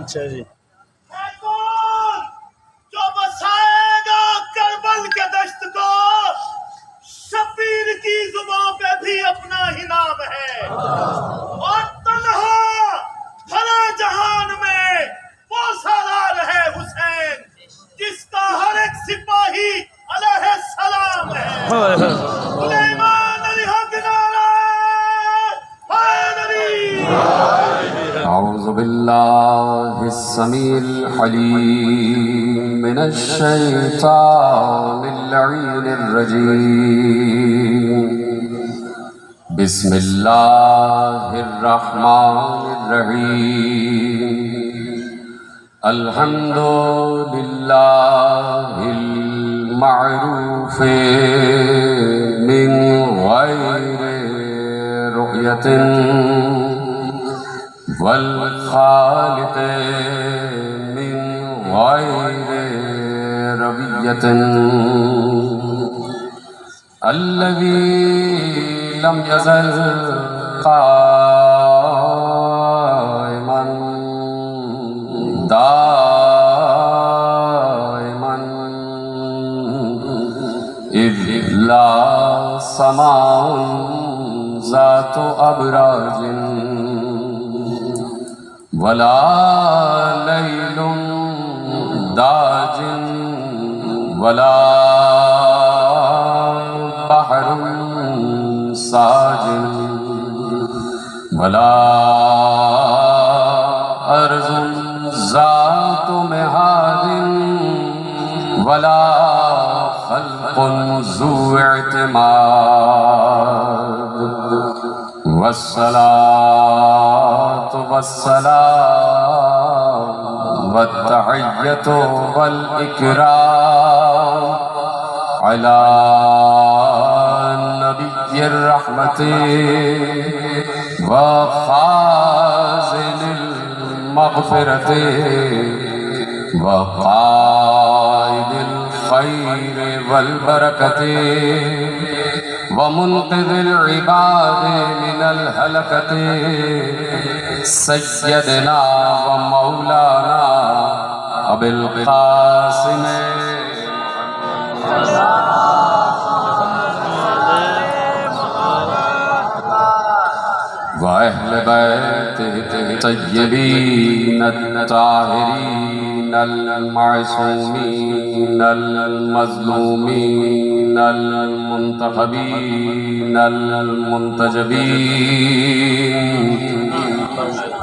اچھا جی جو بسائے گا کربل کے دشت کو، شبیر کی زبان پہ بھی اپنا ہی نام ہے، اور تنہا بھرے جہان میں وہ سالار ہے حسین جس کا ہر ایک سپاہی علیہ السلام ہے۔ سلیمان علی حق نعرہ حیدری۔ اعوذ باللہ السمیع العلیم من الشیطان اللعین الرجیم، بسم اللہ الرحمن الرحیم، الحمد للہ المعروف من غیر رؤیت والخالق من غیر ربیت، الذی لم یزل قائما دائما اذ لا سماء ذات ابراج ولا لیل داج ولا بحر ساج ولا ارض ذات مہاد ولا خلق ذو اعتماد، والصلاة والسلام والتحیۃ والإکرام علی نبی الرحمت وخازن المغفرت وقائد الخیر والبرکت ومنقذ العباد من الہلکت، سیدنا ومولانا ابی القاسم وأهل بيته الطيبين الطاهرين المعصومين المظلومين المنتخبين المنتجبين،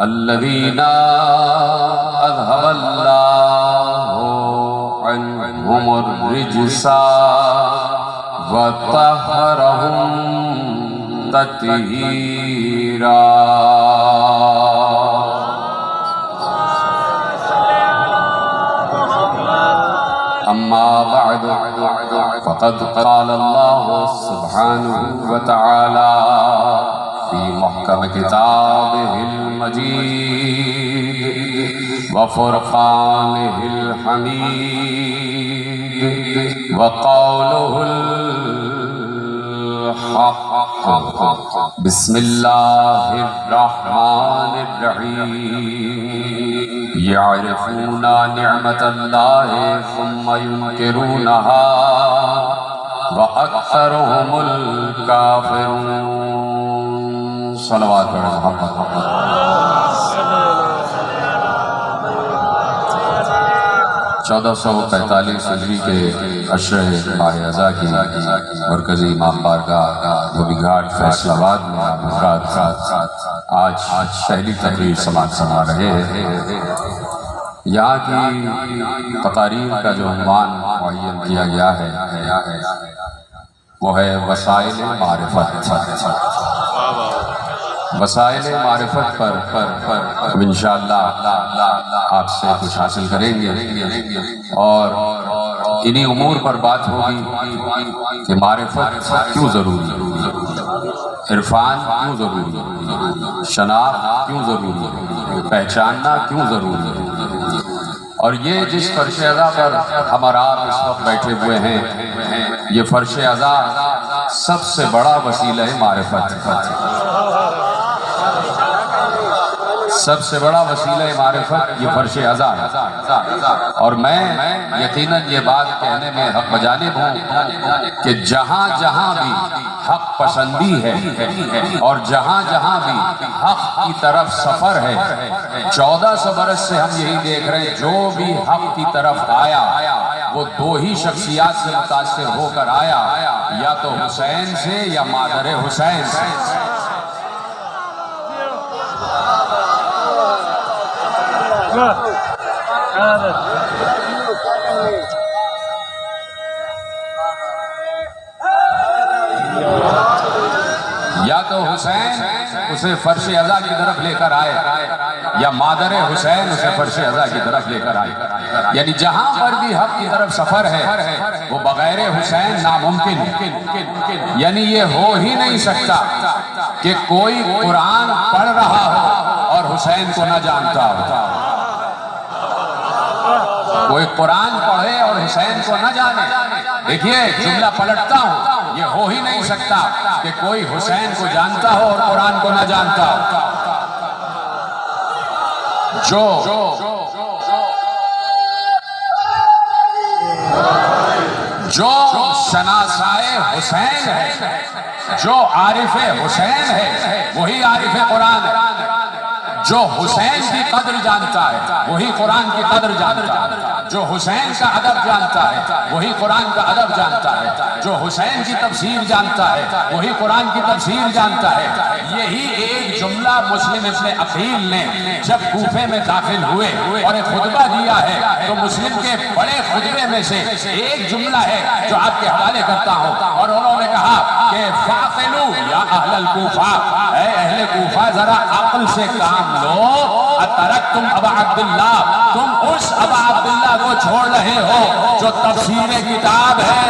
الذين أذهب الله عنهم الرجس وطهرهم تطہیرا۔ اما بعد فقد قال اللہ سبحانہ وتعالی فی محکم کتابہ المجید وفرقانہ الحمید وقولہ بسم اللہ الرحمن الرحیم، یعرفون نعمت اللہ ثم ینکرونہا واکثرهم الکافرون۔ صلوات محمد۔ 1445 ہجری کے عشرہ ماہ اذا کی مرکزی امام بارگاہ دھوبی گھاٹ فیصل آباد میں آپ حضرات آج پہلی تقریر سماعت فرما رہے ہیں۔ یہاں کی تقاریر کا جو عنوان معین کیا گیا ہے وہ ہے وسائل معرفت۔ وسائل معرفت پر انشاءاللہ آپ سے کچھ حاصل کریں گے، اور انہی امور پر بات ہوگی کہ معرفت کیوں ضروری ہے، عرفان کیوں ضروری ہے، شناخت کیوں ضروری ہے، پہچاننا کیوں ضروری ہے، اور یہ جس فرش اعضا پر ہم اور آپ اس وقت بیٹھے ہوئے ہیں، یہ فرش اعضا سب سے بڑا وسیلہ معرفت، سب سے بڑا وسیلہ معرفت یہ فرش ازا ہے، اور میں یقیناً یہ بات کہنے میں حق بجانب ہوں کہ جہاں جہاں بھی حق پسندی ہے اور جہاں جہاں بھی حق کی طرف سفر ہے، 1400 برس سے ہم یہی دیکھ رہے ہیں، جو بھی حق کی طرف آیا وہ دو ہی شخصیات سے متاثر ہو کر آیا، یا تو حسین سے یا مادر حسین سے۔ یا تو حسین اسے فرش ازا کی طرف لے کر آئے یا مادر حسین اسے فرش ازا کی طرف لے کر آئے، یعنی جہاں پر بھی حق کی طرف سفر ہے وہ بغیر حسین ناممکن، یعنی یہ ہو ہی نہیں سکتا کہ کوئی قرآن پڑھ رہا ہو اور حسین کو نہ جانتا ہو، کوئی قرآن پڑھے اور حسین کو نہ جانے۔ دیکھیے جملہ پلٹتا ہوں، یہ ہو ہی نہیں سکتا کہ کوئی حسین کو جانتا ہو اور قرآن کو نہ جانتا ہو۔ جو شناسائے حسین ہے، جو عارف حسین ہے، وہی عارف قرآن ہے۔ جو حسین کی قدر جانتا ہے وہی قرآن کی قدر جانتا ہے، جو حسین کا ادب جانتا ہے وہی قرآن کا ادب جانتا ہے، جو حسین کی تفسیر جانتا ہے وہی قرآن کی تفسیر جانتا ہے۔ یہی ایک جملہ مسلم ابن عقیل نے جب کوفے میں داخل ہوئے اور ایک خطبہ دیا ہے تو مسلم کے بڑے خطبے میں سے ایک جملہ ہے جو آپ کے حوالے کرتا ہوں، اور انہوں نے کہا کہ فاقلو یا اہل الکوفہ، اے اہل کوفہ ذرا عقل سے کام لو، اترکتم ابا عبداللہ، تم اس ابا عبداللہ کو چھوڑ رہے ہو جو تفسیر کتاب ہے،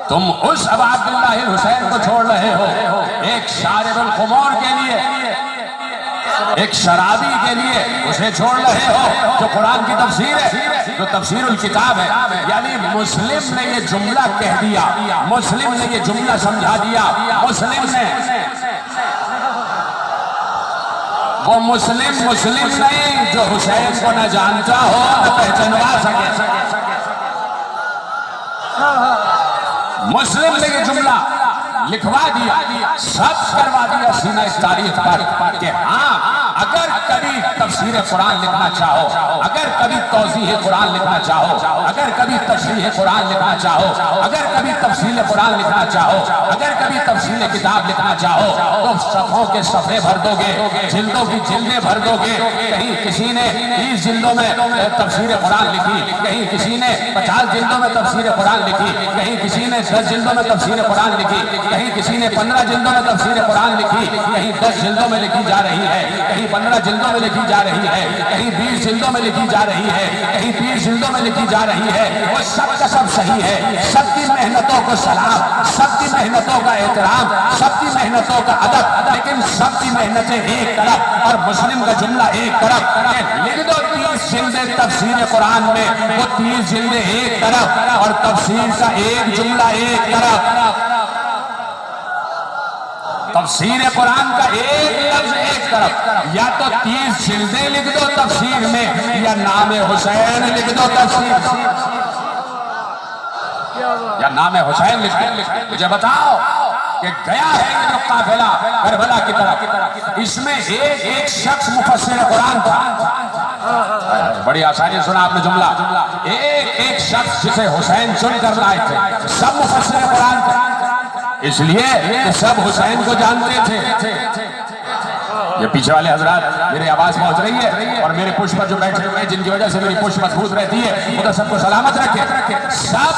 تم اس ابا عبداللہ حسین کو چھوڑ رہے ہو، ایک شارب الخمور کے لیے، ایک شرابی کے لیے اسے چھوڑ رہے ہو جو قرآن کی تفسیر ہے، جو تفسیر الکتاب ہے۔ یعنی مسلم نے یہ جملہ کہہ دیا، مسلم نے یہ جملہ سمجھا دیا، مسلم نے وہ مسلم نہیں جو حسین کو نہ جانتا ہو نہ پہچانوا سکے۔ مسلم نے یہ جملہ لکھوا دیا، سب کروا دیا سینہ تاریخ پر کہ ہاں اگر کبھی تفسیر قرآن لکھنا چاہو، اگر کبھی توضیح قرآن لکھنا چاہو، اگر کبھی تشریح قرآن لکھنا چاہو، اگر کبھی تفصیل قرآن لکھنا چاہو، اگر کبھی تفصیل کتاب لکھنا چاہو تو صفحوں کے صفحے بھر دو گے، جلدوں کی جلدیں بھر دو گے۔ کہیں کسی نے 30 جلدوں میں تفسیر قرآن لکھی، کہیں کسی نے 50 جلدوں میں تفسیر قرآن لکھی، کہیں کسی نے 10 جلدوں میں تفسیر قرآن لکھی، کہیں کسی نے 15 جلدوں میں تفسیر قرآن لکھی، کہیں 10 جلدوں میں لکھی جا رہی ہے، کہیں 15 جلدوں میں لکھی جا رہی ہے، کہیں 20 جلدوں میں لکھی جا رہی ہے، کہیں 30 جلدوں میں لکھی جا رہی ہے۔ وہ سب کا سب صحیح ہے، سب کی محنتوں کو سلام، سب کی محنتوں کا احترام، سب کی محنتوں کا ادب، لیکن سب کی محنتیں ایک طرف اور مسلم کا جملہ ایک طرف۔ لکھ دو 30 جلدیں تفسیر قرآن میں، وہ 30 جلدیں ایک طرف اور تفسیر کا ایک جملہ ایک طرف، تفسیر قرآن کا ایک لفظ ایک طرف۔ یا تو 30 جلدیں لکھ دو تفسیر میں یا نام حسین لکھ دو تفسیر، یا نام حسین لکھ دو۔ مجھے بتاؤ کہ گیا ہے یہ جو قافلہ کربلا کی طرف، اس میں ایک شخص مفسر قرآن تھا۔ بڑی آسانی سنا آپ نے جملہ، ایک شخص جسے حسین چن کر لائے تھے، سب مفسر قرآن تھے، اس لیے کہ سب حسین کو جانتے تھے۔ یہ پیچھے والے حضرات میری آواز پہنچ رہی ہے اور میرے پشت پر جو بیٹھے ہوئے ہیں جن کی وجہ سے میری پشت مضبوط رہتی ہے، خدا سب کو سلامت رکھے۔ سب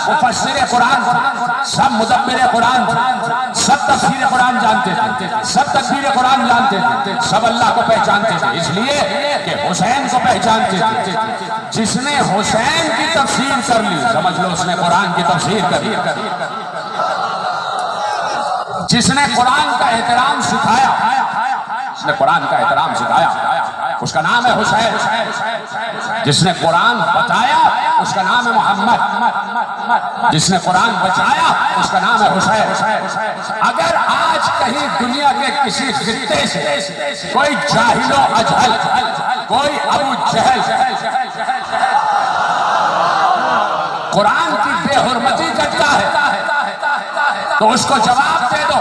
مفسر قرآن تھے، سب مدبر قرآن تھے، سب تفسیر قرآن جانتے تھے، سب تفسیر قرآن جانتے تھے، سب اللہ کو پہچانتے تھے، اس لیے کہ حسین کو پہچانتے تھے۔ جس نے حسین کی تفسیر کر لی سمجھ لو اس نے قرآن کی تفسیر کر لی۔ جس نے قرآن کا احترام سکھایا، جس نے قرآن کا احترام سکھایا اس کا نام ہے حسین، جس نے قرآن بتایا اس کا نام ہے محمد، جس نے قرآن بچایا اس کا نام ہے حسین۔ اگر آج کہیں دنیا کے کسی خطے سے کوئی جاہل و اجہل، کوئی ابو جہل قرآن کی بے حرمتی کرتا ہے تو اس کو جواب دے دو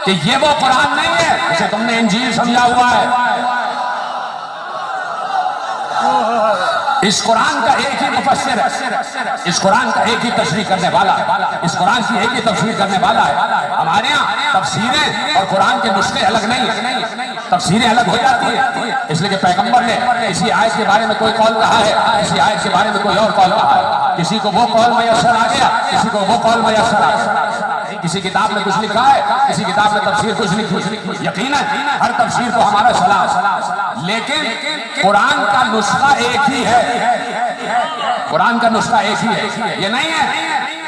کہ یہ وہ قرآن نہیں ہے جسے تم نے انجیل سمجھا ہوا ہے۔ اس قرآن کا ایک ہی مفسر ہے، اس قرآن کا ایک ہی تشریح کرنے والا ہے، اس قرآن کی ایک ہی تفسیر کرنے والا ہے۔ ہمارے ہاں تفسیریں اور قرآن کے نسخے الگ نہیں، تفسیریں الگ ہو جاتی ہیں، اس لیے کہ پیغمبر نے اسی آیت کے بارے میں کوئی قول کہا ہے، اسی آیت کے بارے میں کوئی اور قول کہا ہے، کسی کو وہ قول میسر آ گیا، کسی کو وہ قول میسر آ گیا، کسی کتاب میں کچھ لکھا ہے، کسی کتاب میں تفسیر کچھ لکھی، یقیناً ہر تفسیر کو ہمارا سلام، لیکن قرآن کا نسخہ ایک ہی ہے، قرآن کا نسخہ ایک ہی ہے۔ یہ نہیں ہے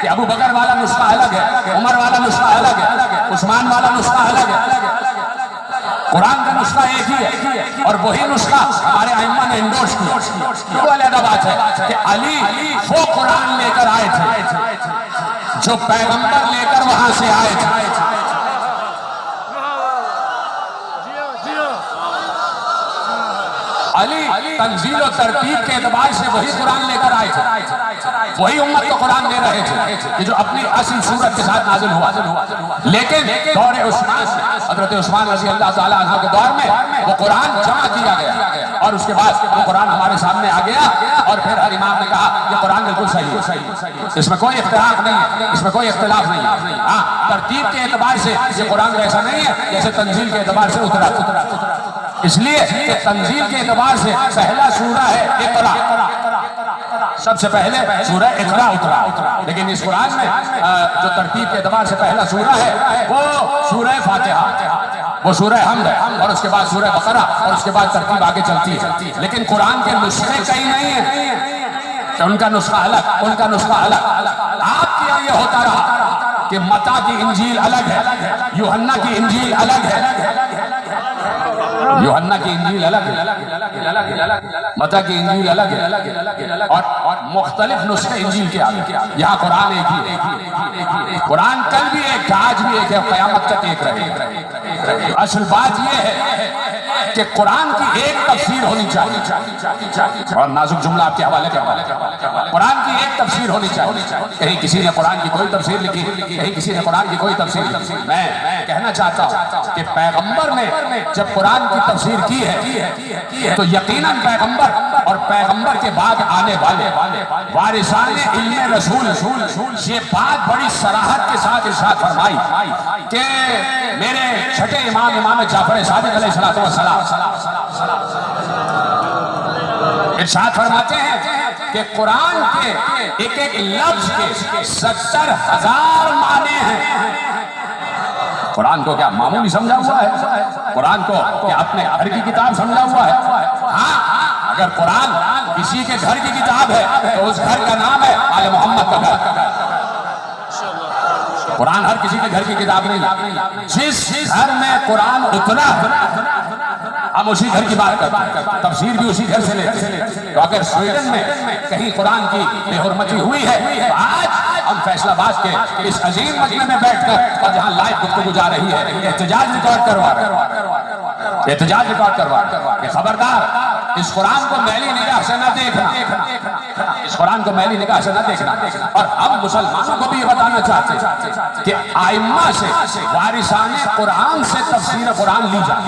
کہ ابو بکر والا نسخہ الگ ہے، عمر والا نسخہ الگ ہے، عثمان والا نسخہ الگ ہے، قرآن کا نسخہ ایک ہی ہے، اور وہی نسخہ ہمارے ائمہ نے انڈورس کیا۔ وہ علیحدہ بات ہے کہ علی وہ قرآن لے کر آئے تھے جو پیغمبر لے کر وہاں سے آئے تھے۔ علی تنزیل و ترتیب کے اعتبار سے وہی قرآن لے کر آئے تھے، وہی امت کو قرآن دے رہے تھے کہ جو اپنی اصل صورت کے ساتھ نازل ہوا، لیکن دور عثمان حضرت عثمان رضی اللہ تعالیٰ عنہ کے دور میں وہ قرآن جمع کیا گیا اور اس کے بعد وہ قرآن ہمارے سامنے آ گیا، اور پھر ہر امام نے کہا یہ قرآن بالکل صحیح ہے، اس میں کوئی اختلاف نہیں ہے، اس میں کوئی اختلاف نہیں ہے۔ ہاں ترتیب کے اعتبار سے یہ قرآن ویسا نہیں ہے جیسے تنزیل کے اعتبار سے اترا، اس لیے کہ تنزیل کے اعتبار سے پہلا سورہ ہے اقرا، سب سے پہلے سورہ اقرا اترا، لیکن اس قرآن میں جو ترتیب کے اعتبار سے پہلا سورہ ہے وہ سورہ فاتحہ، وہ سورہ حمد ہے، اور اس کے بعد سورہ بقرہ، اور اس کے بعد ترتیب آگے چلتی ہے، لیکن قرآن کے نسخے کہیں نہیں ہیں کہ ان کا نسخہ الگ، ان کا نسخہ الگ۔ آپ کے یہ ہوتا رہا کہ متی کی انجیل الگ ہے، یوحنا کی انجیل الگ ہے، یوحنا کی انجیل الگ ہے، متی کی انجیل الگ ہے، اور مختلف نسخے انجیل کے آگے، یہاں قرآن ایک ہی ہے، قرآن کل بھی ایک تھا، آج بھی ایک ہے، قیامت تک ایک رہے۔ اصل بات یہ ہے کہ قرآن کی ایک تفسیر ہونی چاہیے، اور نازک جملہ آپ کے حوالے کا، قرآن کی ایک تفسیر ہونی چاہیے، کہیں کسی نے قرآن کی کوئی تفسیر لکھی، کہیں کسی نے قرآن کی کوئی تفسیر لکھی۔ میں کہنا چاہتا ہوں کہ پیغمبر نے جب قرآن کی تفسیر کی ہے تو یقیناً پیغمبر اور پیغمبر کے بعد آنے والے وارثان علم رسول یہ بات بڑی صراحت کے ساتھ ارشاد فرمائی کہ میرے چھٹے امام جعفر صادق علیہ السلام ارشاد فرماتے ہیں کہ قرآن کے ایک ایک لفظ کے 70,000 معنی ہیں۔ قرآن کو کیا معمولی سمجھا ہوا ہے؟ قرآن کو کیا اپنے گھر کی کتاب سمجھا ہوا ہے؟ ہاں، اگر قرآن کسی کے گھر کی کتاب ہے تو اس گھر کا نام ہے آل محمد کا گھر۔ قرآن ہر کسی کے گھر کی کتاب نہیں، جس گھر میں قرآن اترا ہم اسی گھر کی بات کرتے ہیں، تفسیر بھی اسی گھر سے لیتے ہیں۔ تو اگر سویڈن میں کہیں قرآن کی بے حرمتی ہوئی ہے تو آج ہم فیصل آباد کے اس عظیم مجمع میں بیٹھ کر اور جہاں لائیو گفتگو جا رہی ہے احتجاج ریکارڈ کروا کہ خبردار اس قرآن کو میلی نگاہ سے نہ دیکھنا، اس قرآن کو میلی نگاہ سے نہ دیکھنا۔ اور ہم مسلمانوں کو بھی یہ بتانا چاہتے ہیں کہ ائمہ سے وارثان قرآن سے تفسیر قرآن لی جائے۔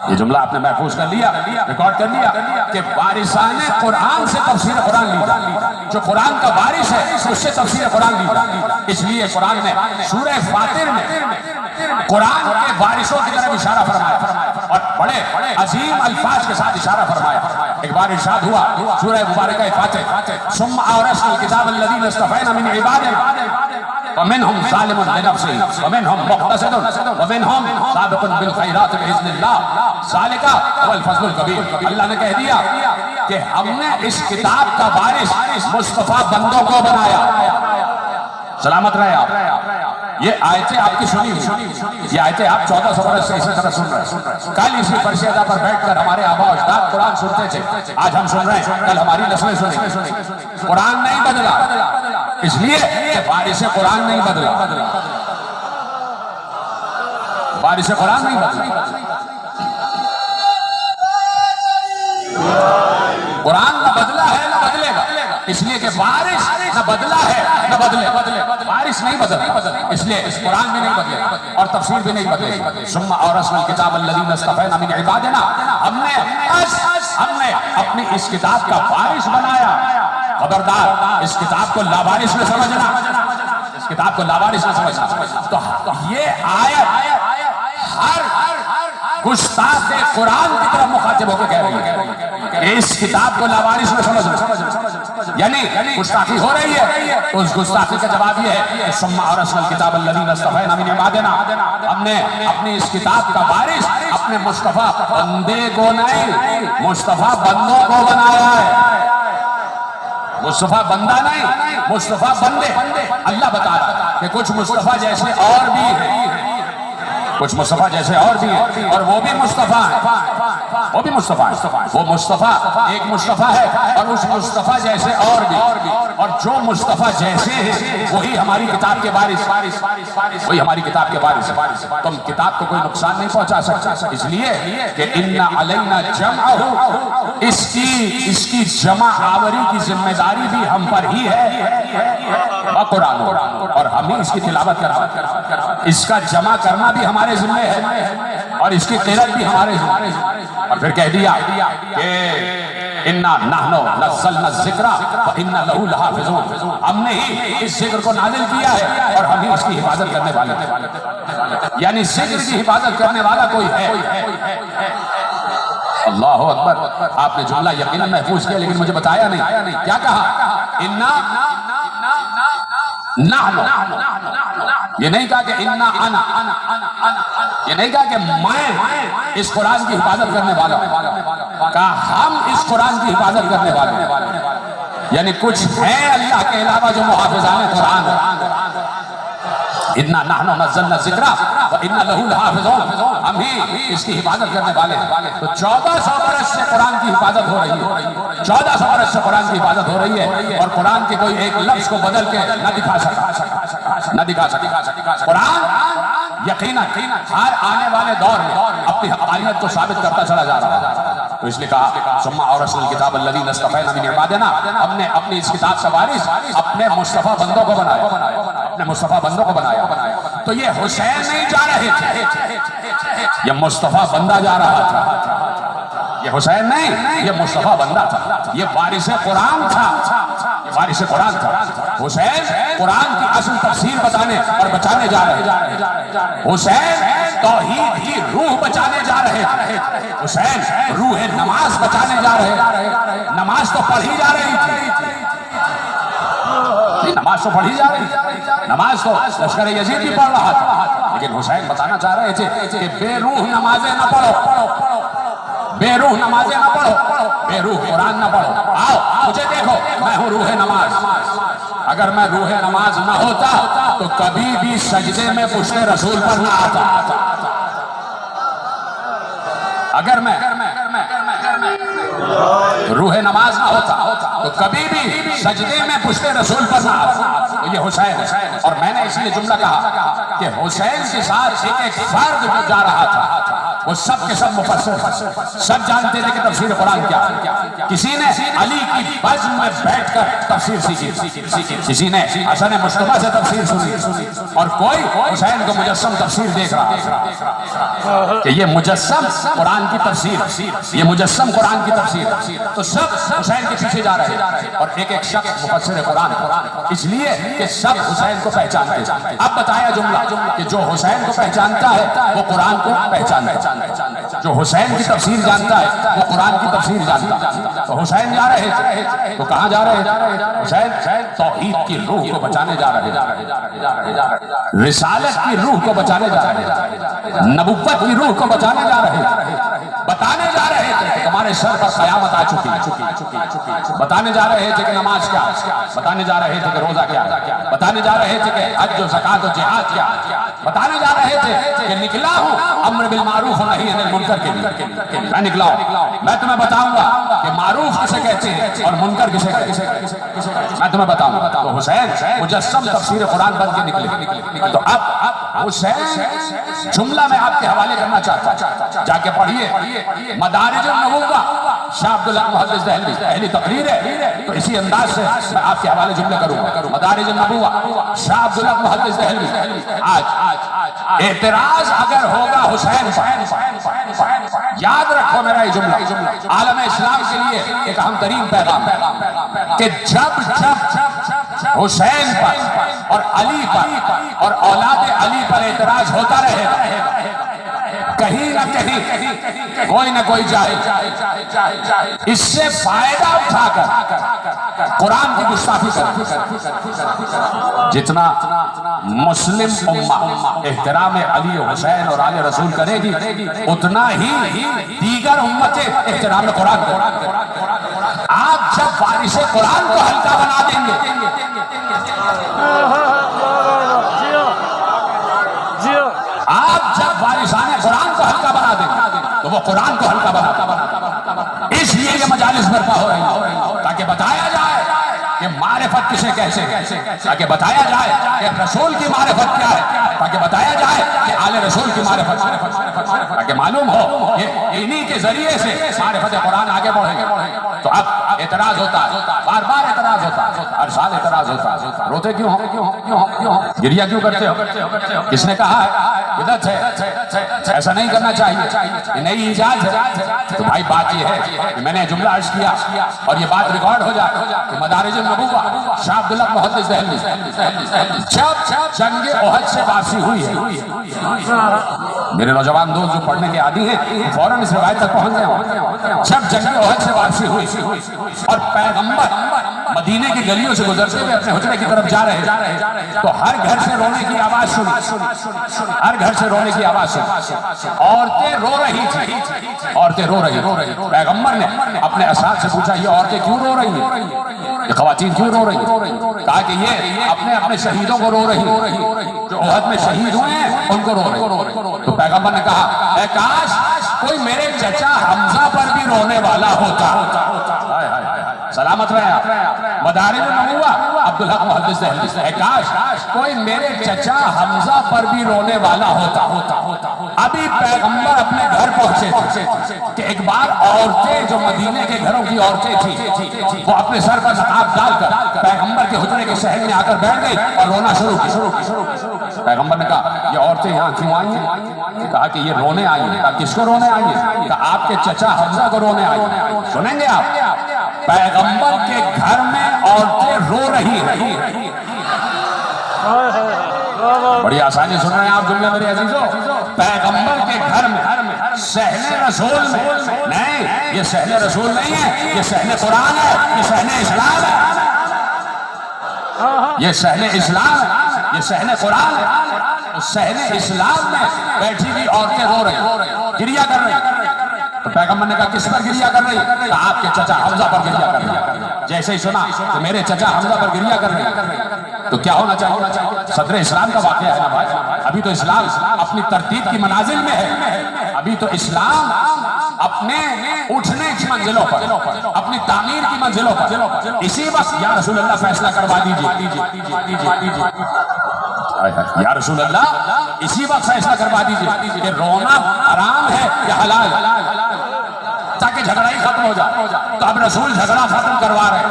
یہ جملہ آپ نے محفوظ کر لیا، ریکارڈ کر لیا کہ وارثان قرآن سے تفسیر قرآن لی جائے، جو قرآن کا وارث ہے اس سے تفسیر قرآن لی جائے۔ اس لیے قرآن میں سورہ فاطر میں قرآن کے وارثوں کی طرف اشارہ فرمایا اور بڑے عظیم الفاظ کے ساتھ اشارہ فرمایا۔ ایک بار ارشاد ہوا سورہ مبارکہ فاتر، ثم اورثنا الکتاب الذین اصطفینا من عبادنا ومنهم ظالم لنفسه ومنهم مقتصد ومنهم سابق بالخیرات باذن اللہ ذالک هو الفضل الکبیر۔ اللہ نے کہہ دیا کہ ہم نے اس کتاب کا وارث مصطفیٰ بندوں کو بنایا۔ سلامت رہے آپ، یہ آیتیں آپ کی سنی ہوئی، یہ آیتیں آپ 1400 برس سے اسی طرح سن رہے ہیں. کل اسی فرش ادا پر بیٹھ کر ہمارے آبا و اجداد قرآن سنتے تھے، آج ہم سن رہے ہیں، کل ہماری نسلیں سنیں. قرآن نہیں بدلا، اس لیے کہ بارش قرآن نہیں بدلا، بارش قرآن نہیں بدلا. قرآن نہ بدلا ہے نہ بدلے گا، اس لیے کہ بارش نہ بدلا ہے نہ بدلے. بارش نہیں بدلا، اس لیے قرآن بھی نہیں بدلے اور تفسیر بھی نہیں بدلے. ثم اورثنا الکتاب الذین اصطفینا من عبادنا، ہم نے اپنی اس کتاب کا وارث بنایا. خبردار اس کتاب کو لاوارث نہ سمجھنا، اس کتاب کو لاوارث نہ سمجھنا. تو یہ آیت ہر گستاخ قرآن کی طرف مخاطب ہو کے کہہ رہی ہے کہ اس کتاب کو لاوارث نہ سمجھنا، یعنی گستاخی ہو رہی ہے. تو اس گستاخی کا جواب یہ ہے کہ ثم اورثنا الکتاب الذین اصطفینا من عبادنا، ہم نے اپنی اس کتاب کا وارث اپنے مصطفیٰ بندے کو نہیں، مصطفیٰ بندوں کو بنایا ہے. مصطفیٰ بندہ نہیں، مصطفیٰ بندے. اللہ بتا رہا کہ کچھ مصطفیٰ جیسے اور بھی ہیں، کچھ مصطفیٰ جیسے اور بھی ہیں، اور وہ بھی مصطفیٰ ہیں، وہ بھی مصطفیٰ ہیں. وہ مصطفیٰ ایک مصطفیٰ ہے اور اس مصطفیٰ جیسے اور بھی، اور جو مصطفیٰ جیسے ہیں وہی ہماری کتاب کے وارث، وہی ہماری کتاب کے وارث. تم کتاب کو کوئی نقصان نہیں پہنچا سکتے، اس لیے کہ ان علینا جمعہ، اس کی جمع آوری کی ذمہ داری بھی ہم پر ہی ہے. قرآن اور ہم ہی اس کی تلاوت کرنا، اس کا جمع کرنا بھی ہمارے ذمہ ہے اور اس کی قرأت بھی ہمارے ذمہ ہے. اور پھر کہہ دیا کہ انا نحن نزلنا الذکر وانا لہ لحافظون، ہم نے ہی اس ذکر کو نازل کیا ہے اور ہم ہی اس کی حفاظت کرنے والے ہیں. یعنی ذکر کی حفاظت کرنے والا کوئی ہے. اللہ اکبر. آپ نے جملہ یقیناً محفوظ کیا لیکن مجھے بتایا نہیں. کیا کہا؟ انا نحن، یہ نہیں کہا کہ انا انا، یہ نہیں کہا کہ میں اس قرآن کی حفاظت کرنے والا ہوں، کہا ہم اس قرآن کی حفاظت کرنے والے ہیں. یعنی کچھ ہیں اللہ کے علاوہ جو محافظان قرآن ہیں. انا نحن نزلنا الذکر وانا لہ لحافظون، ہم ہی اس کی حفاظت کرنے والے ہیں. تو 1400 برس سے قرآن کی حفاظت ہو رہی ہے، 1400 برس سے قرآن کی حفاظت ہو رہی ہے اور قرآن کے کوئی ایک لفظ کو بدل کے نہ دکھا سکتا، نہ دکھا سکتا. قرآن یقیناً ہر آنے والے دور میں اپنی حقانیت کو ثابت کرتا چلا جا رہا ہے. تو اس لیے کہا ثم اورثنا الکتاب الذین اصطفینا من عبادنا، ہم نے اپنی اس کتاب کا وارث اپنے مصطفیٰ بندوں کو بنایا، اپنے مصطفیٰ بندوں کو بنایا. تو یہ حسین نہیں جا رہے تھے، یہ مصطفیٰ بندہ جا رہا تھا. یہ حسین نہیں، یہ مصطفیٰ بندہ تھا، یہ وارث قرآن تھا، یہ وارث قرآن تھا. حسین قرآن کی اصل تفسیر بتانے اور بچانے جا رہے تھے. حسین توحید کی روح بچانے جا رہے تھے. حسین روح نماز بچانے جا رہے. نماز تو پڑھی جا رہی تھی، نماز تو پڑھی جا رہی تھی، نماز تو لشکر یزید بھی پڑھ رہا تھا، لیکن حسین بتانا چاہ رہے تھے کہ بے روح نمازیں نہ پڑھو، بے روح نمازیں نہ پڑھو، بے روح قرآن نہ پڑھو. آؤ مجھے دیکھو، میں ہوں روح نماز. اگر میں روح نماز نہ ہوتا تو کبھی بھی سجدے میں پشت رسول پر نہ آتا. اگر میں روح نماز نہ ہوتا تو کبھی بھی سجدے میں پشت رسول پر نہ آتا. تو یہ حسین ہے. اور میں نے اس لیے جملہ کہا کہ حسین کے ساتھ ایک فرد جو جا رہا تھا وہ سب کے سب مفسر، سب جانتے تھے کہ تفسیر قرآن کیا. کسی نے علی کی بزم میں بیٹھ کر تفسیر سیکھی، کسی نے حسن مصطفیٰ سے تفسیر سنی، اور کوئی حسین کو مجسم تفسیر دیکھ رہا کہ یہ مجسم قرآن کی تفسیر، یہ مجسم قرآن کی تفسیر. تو سب حسین کے پیچھے جا رہے ہیں اور ایک ایک شخص مفسر قرآن، اس لیے کہ سب حسین کو پہچانتے. اب بتایا جملہ کہ جو حسین کو پہچانتا ہے وہ قرآن کو پہچانتا ہے، جو حسین کی تفسیر جانتا ہے وہ قرآن کی تفسیر جانتا ہے. تو حسین جا رہے تھے تو کہاں جا رہے ہیں؟ حسین توحید کی روح کو بچانے جا رہے ہیں، رسالت کی روح کو بچانے جا رہے ہیں، نبوت کی روح کو بچانے جا رہے ہیں، بتانے جا رہے تھے کہ ہمارے سر پر قیامت آ چکی. بتانے جا رہے تھے کہ نماز کیا، بتانے جا رہے تھے کہ روزہ کیا، بتانے جا رہے تھے کہ حج و زکات و جہاد کیا، بتانے جا رہے تھے کہ نکلا ہوں امر بالمعروف و نہی عن المنکر کے لیے. میں نکلا ہوں، میں تمہیں بتاؤں گا کہ معروف کسے کہتے ہیں اور منکر کسے کہتے ہیں. میں تمہیں بتاؤں گا. تو حسین مجسم تفسیر قرآن بن کے نکلے. تو اب حسین جملہ میں آپ کے حوالے کرنا چاہتا ہوں، جا کے پڑھیے مدارج النبوہ شاہ عبداللہ محدث دہلوی، پہلی تقریر ہے تو اسی انداز سے میں آپ کے حوالے جملے کروں گا. مدارج النبوہ شاہ عبداللہ محدث دہلوی. آج اعتراض اگر ہوگا حسین پر، یاد رکھو میرا یہ جملہ عالم اسلام کے لیے ایک اہم ترین پیغام ہے کہ جب حسین پر اور علی پر اور اولاد علی پر اعتراض ہوتا رہے گا، کہیں نہ کہیں کوئی نہ کوئی جائے اس سے فائدہ اٹھا کر قرآن کی گستاخی کرے. جتنا مسلم امہ احترام علی حسین اور آل رسول کرے گی، اتنا ہی دیگر امتیں احترام قرآن کریں. آپ جب وارث قرآن کو ہلکا بنا دیں گے، آپ جب وارثان قرآن کو ہلکا بنا دیں گے تو وہ قرآن کو ہلکا بنا. اس لیے یہ مجالس برپا ہو رہی ہیں تاکہ بتایا جائے کہ معرفت کسے کیسے، تاکہ بتایا جائے کہ رسول کی معرفت کیا ہے، تاکہ بتایا جائے کہ آل رسول کی معرفت، تاکہ معلوم ہو کہ انہی کے ذریعے سے معرفت قرآن آگے بڑھے گا. تو اب اعتراض ہوتا ہے، بار بار اعتراض ہوتا ہے، ہر سال اعتراض ہوتا ہے. روتے کیوں ہو، گریا کیوں کرتے ہو؟ کس نے کہا ہے بدعت ہے، ایسا نہیں کرنا چاہیے، یہ نئی ایجاد ہے. تو بھائی بات یہ ہے کہ میں نے جملہ عرض کیا اور یہ بات ریکارڈ ہو جائے کہ مدارج النبوہ شاہ عبداللہ محدث دہلوی جب جنگ احد سے واپسی ہوئی ہے، میرے نوجوان دوست جو پڑھنے کے عادی ہیں فوراً اس روایت تک پہنچ گئے. جب جنگ احد سے واپسی ہوئی اور پیغمبر مدینے کی گلیوں سے گزرتے ہوئے اپنے حجرے کی طرف جا رہے تو ہر گھر سے رونے کی آواز سنی، ہر گھر سے رونے کی آواز سنی. عورتیں رو رہی تھیں، عورتیں رو رہی. پیغمبر نے اپنے اساتذہ سے پوچھا یہ عورتیں کیوں رو رہی ہیں، یہ خواتین کیوں رو رہی ہیں؟ کہا کہ یہ اپنے اپنے شہیدوں کو رو رہی، جو احد میں شہید ہوئے ہیں ان کو رو رہی. تو پیغمبر نے کہا اے کاش کوئی میرے چچا حمزہ پر بھی رونے والا ہوتا. سلامت رہے آپ. مدارج النبوہ عبدالحق محدث دہلوی. اے کاش کوئی میرے چچا حمزہ پر بھی رونے والا ہوتا. ابھی پیغمبر اپنے گھر پہنچے تھے کہ ایک بار عورتیں جو مدینے کے گھروں کی عورتیں تھیں وہ اپنے سر پر نقاب ڈال کر پیغمبر کے حجرے کے صحن میں آ کر بیٹھ گئی اور رونا شروع کی. پیغمبر نے کہا یہ عورتیں یہاں کیوں آئی ہیں؟ کہا کہ یہ رونے آئی ہیں. کہا کس کو رونے آئی ہیں؟ کہا آپ کے چچا حمزہ کو رونے آئی ہیں. سنیں گے آپ، پیغمبر کے گھر میں عورتیں رو رہی ہیں. بڑی آسانی سن رہے ہیں آپ جملے میرے عزیزوں. پیغمبر کے گھر میں، صحن رسول میں. نہیں، یہ صحن رسول نہیں ہے، یہ صحن قرآن ہے، یہ صحن اسلام ہے، یہ صحن اسلام ہے، یہ صحن قرآن ہے. صحن اسلام میں بیٹھی ہوئی عورتیں رو رہی، گریا کر رہی. تو پیغمبر نے کہا کس پر گریا کر رہی؟ کہا آپ کے چچا حمزہ پر گریا کر رہی. جیسے ہی سنا کہ میرے چچا حمزہ پر گریا کر رہی تو کیا ہونا چاہیے؟ صدر اسلام کا واقعہ ہے نا بھائی. ابھی تو اسلام اپنی ترتیب کی منازل میں ہے، ابھی تو اسلام اپنے اٹھنے کی منزلوں پر، اپنی تعمیر کی منزلوں پر. اسی وقت یا رسول اللہ فیصلہ کروا دیجیے، یا رسول اللہ اسی وقت فیصلہ کروا دیجیے کہ رونا حرام ہے یا حلال ہے، تاکہ جھگڑا ہی ختم ہو جائے. تو اب رسول جھگڑا ختم کروا رہے،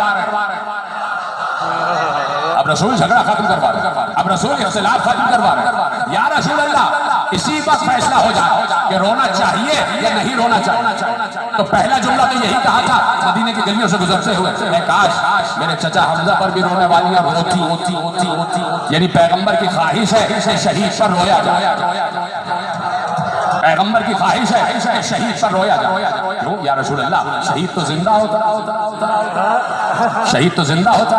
اب رسول جھگڑا ختم کروا رہے، اب رسول اختلاف ختم کروا رہے. یا رسول اللہ اسی وقت فیصلہ ہو جائے کہ رونا چاہیے یا نہیں رونا چاہیے. تو پہلا جملہ تو یہی کہا تھا مدینے کی گلیوں سے گزرتے ہوئے، اے کاش میرے چچا حمزہ پر بھی رونے والیاں روتی. یعنی پیغمبر کی خواہش ہے کہ شہید پر رویا جائے، پیغمبر کی خواہش ہے کہ شہید پر رویا جائے. کیوں یا رسول اللہ؟ شہید تو زندہ ہوتا، شہید تو زندہ ہوتا.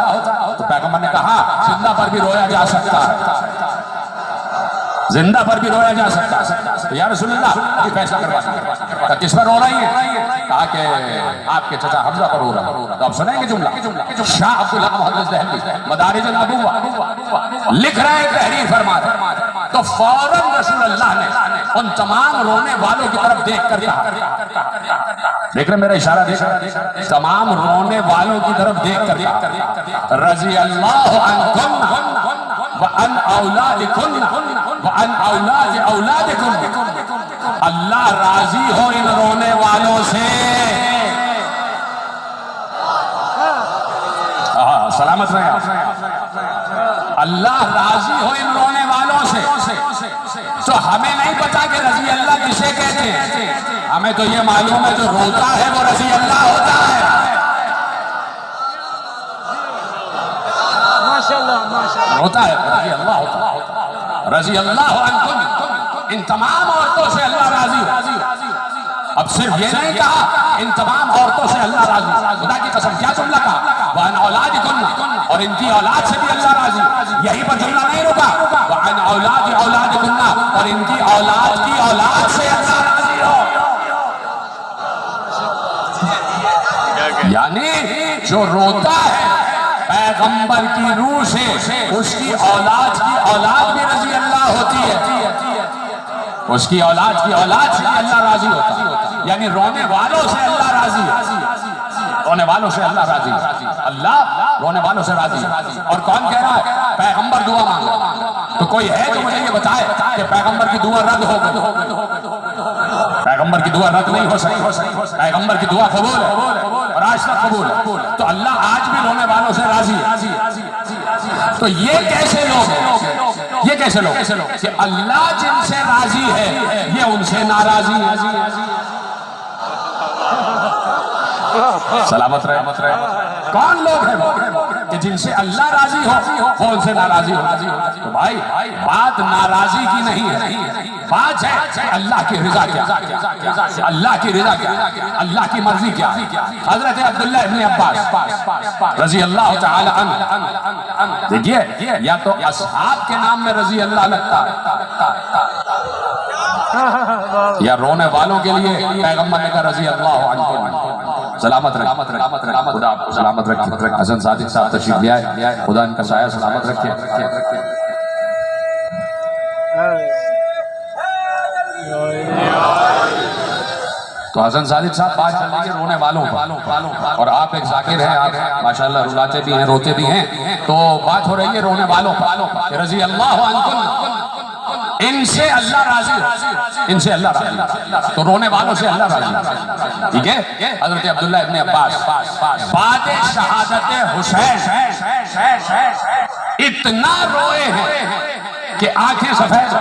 تو پیغمبر نے کہا زندہ پر بھی رویا جا سکتا ہے. زندہ پر بھی رویا جا سکتا ہے. تو یا رسول اللہ یہ فیصلہ کروا دیجیے. کس پر رو رہی ہے؟ کہا کہ آپ کے چچا حمزہ پر رو رہا ہے. تو آپ سنیں گے جملہ. شاہ عبداللہ محمد دہلوی مدارج النبوہ لکھ رہے ہیں، تحریر فرما رہے ہیں. تو فوراً رسول اللہ نے ان تمام رونے والوں کی طرف دیکھ کر کہا، دیکھ رہے میرا اشارہ، دیکھ رہے تمام رونے والوں کی طرف دیکھ کر کہا رضی اللہ عنکم وعن اولادکن وعن اولاد اولادکن. اللہ راضی ہو ان رونے والوں سے. سلامت رہے. اللہ راضی ہو ان رونے والوں سے. تو ہمیں نہیں پتا کہ رضی اللہ کسے کہتے ہیں، ہمیں تو یہ معلوم ہے جو روتا ہے وہ رضی اللہ ہوتا ہے. روتا ہے رضی اللہ ہوتا ہے. رضی اللہ عنکم، ان تمام عورتوں سے اللہ راضی ہو. اب صرف یہ نہیں کہا ان تمام عورتوں سے اللہ راضی، خدا کی قسم کیا جملہ کہا، وَعَنْ أَوْلَادِكُنَّ، اور ان کی اولاد سے بھی اللہ راضی. یہی پر جملہ نہیں رکا، وَعَنْ أَوْلَادِ أَوْلَادِكُنَّ، اور ان کی اولاد کی اولاد سے اللہ راضی ہو. یعنی جو روتا ہے پیغمبر کی روح سے، اس کی اولاد بھی رضی اللہ ہوتی ہے. اس کی اولاد سے بھی اللہ راضی ہوتا ہے. یعنی رونے والوں سے اللہ راضی ہے. رونے والوں سے اللہ راضی ہے. اللہ رونے والوں سے راضی ہے. اور کون کہہ رہا ہے؟ پیغمبر دعا مانگو. تو کوئی ہے جو مجھے یہ بتائے کہ پیغمبر کی دعا رد ہو گئی؟ پیغمبر کی دعا رد نہیں ہو سکتی. پیغمبر کی دعا قبول ہے اور آج تک قبول ہے. تو اللہ آج بھی رونے والوں سے راضی ہے. تو یہ کیسے لوگ کہ اللہ جن سے راضی ہے یہ ان سے ناراضی ہے. سلامت رہے. کون لوگ ہیں کہ جن سے اللہ راضی ہو وہ ان سے ناراضی ہو؟ تو بھائی بات ناراضی کی نہیں ہے، بات ہے اللہ کی رضا کیا، اللہ کی رضا کیا، اللہ کی مرضی کیا. حضرت عبداللہ ابن عباس رضی اللہ تعالی عنہ، دیکھیے یا تو اصحاب کے نام میں رضی اللہ لگتا یا رونے والوں کے لیے پیغمبر نے کہا رضی اللہ عنہ. سلامت رکھے. خدا آپ کو سلامت رکھے. حسن صادق صاحب تشریف لے آئے، خدا ان کا سایہ سلامت رکھے. تو حسن صادق صاحب بات چل رہی ہے رونے والوں اور آپ ایک ذاکر ہیں، آپ ماشاءاللہ رلاتے بھی ہیں روتے بھی ہیں. تو بات ہو رہی ہے رونے والوں کہ رضی اللہ عنکم، ان سے اللہ راضی ہو، ان سے اللہ راضی. تو رونے والوں سے اللہ راضی. ٹھیک ہے. حضرت عبداللہ ابن عباس بعد شہادت حسین اتنا روئے ہیں کہ آنکھیں سفید ہو.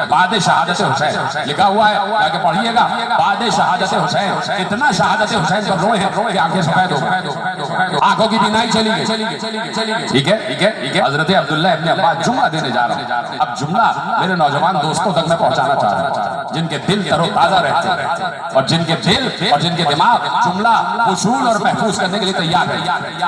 بعد شہادت حسین لکھا ہوا ہے، جا کے پڑھیے گا. بعد شہادت حسین اتنا شہادت حسین پر روئے ہیں کہ آنکھیں سفید ہو، آنکھوں کی بینائی چلی گئی. ٹھیک ہے. حضرت عبداللہ ابن عباس جملہ دینے جا رہا ہوں. اب جملہ میرے نوجوان دوستوں تک میں پہنچانا چاہ رہا ہوں جن کے دل تر و تازہ رہتے ہیں اور جن کے دل اور جن کے دماغ جملہ وصول اور محفوظ کرنے کے لیے تیار ہے.